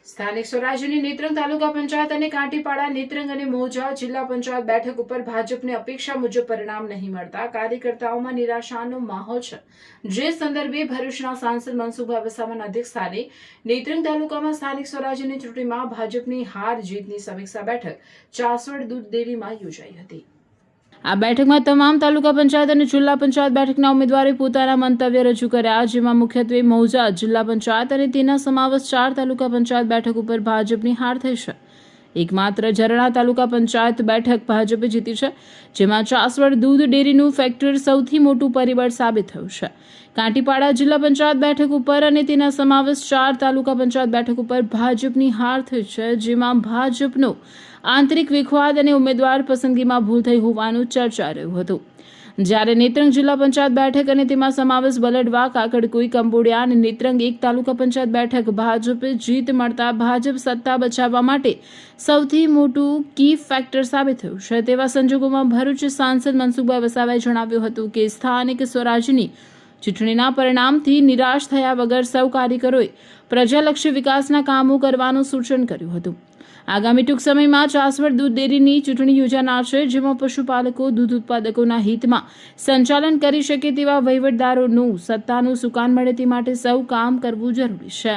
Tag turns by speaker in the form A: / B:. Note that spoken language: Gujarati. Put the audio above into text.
A: સ્થાનિક સ્વરાજ્યની નેત્રંગ તાલુકા પંચાયત અને કાંટીપાડા નેત્રંગ અને મોજા જિલ્લા પંચાયત બેઠક ઉપર ભાજપને અપેક્ષા મુજબ પરિણામ નહીં મળતા કાર્યકર્તાઓમાં નિરાશાનો માહોલ છે। જે સંદર્ભે ભરૂચના સાંસદ મનસુખભાઈ વસાવાના અધ્યક્ષસ્થાને નેત્રંગ તાલુકામાં સ્થાનિક સ્વરાજ્યની ચૂંટણીમાં ભાજપની હાર જીતની સમીક્ષા બેઠક ચાસવડ દૂધ ડેરીમાં યોજાઈ હતી। આ બેઠકમાં તમામ તાલુકા પંચાયત અને જિલ્લા પંચાયત બેઠકના ઉમેદવારોએ પોતાના મંતવ્ય રજૂ કર્યા, જેમાં મુખ્યત્વે મૌજા જિલ્લા પંચાયત અને તેના સમાવેશ 4 તાલુકા પંચાયત બેઠક ઉપર ભાજપની હાર થઈ છે। એકમાત્ર ઝરણા તાલુકા પંચાયત બેઠક ભાજપે જીતી છે, જેમાં ચાસવડ દૂધ ડેરીનું ફેક્ટર સૌથી મોટું પરિબળ સાબિત થયું છે। કાંટીપાડા જિલ્લા પંચાયત બેઠક ઉપર અને તેના સમાવેશ 4 તાલુકા પંચાયત બેઠક ઉપર ભાજપની હાર થઈ છે, જેમાં ભાજપનો આંતરિક વિખવાદ અને ઉમેદવાર પસંદગીમાં ભૂલ થઈ હોવાનું ચર્ચા રહ્યું હતું। જ્યારે નેત્રંગ જિલ્લા પંચાયત બેઠક અને તેમાં સમાવેશ બલડવા, કાકડકુઈ, કંબોડિયા અને નેત્રંગ 1 તાલુકા પંચાયત બેઠક ભાજપે જીત મળતા ભાજપ સત્તા બચાવવા માટે સૌથી મોટું કી ફેક્ટર સાબિત થયું છે। તેવા સંજોગોમાં ભરૂચ સાંસદ મનસુખભાઈ વસાવાએ જણાવ્યું હતું કે સ્થાનિક સ્વરાજ્યની ચૂંટણીના પરિણામથી નિરાશ થયા વગર સૌ કાર્યકરોએ પ્રજાલક્ષી વિકાસના કામો કરવાનું સૂચન કર્યું હતું। આગામી ટૂંક સમયમાં ચાસવડ દૂધ ડેરીની ચૂંટણી યોજાનાર છે, જેમાં પશુપાલકો દૂધ ઉત્પાદકોના હિતમાં સંચાલન કરી શકે તેવા વહીવટદારોનું સત્તાનું સુકાન મળે તે માટે સૌ કામ કરવું જરૂરી છે।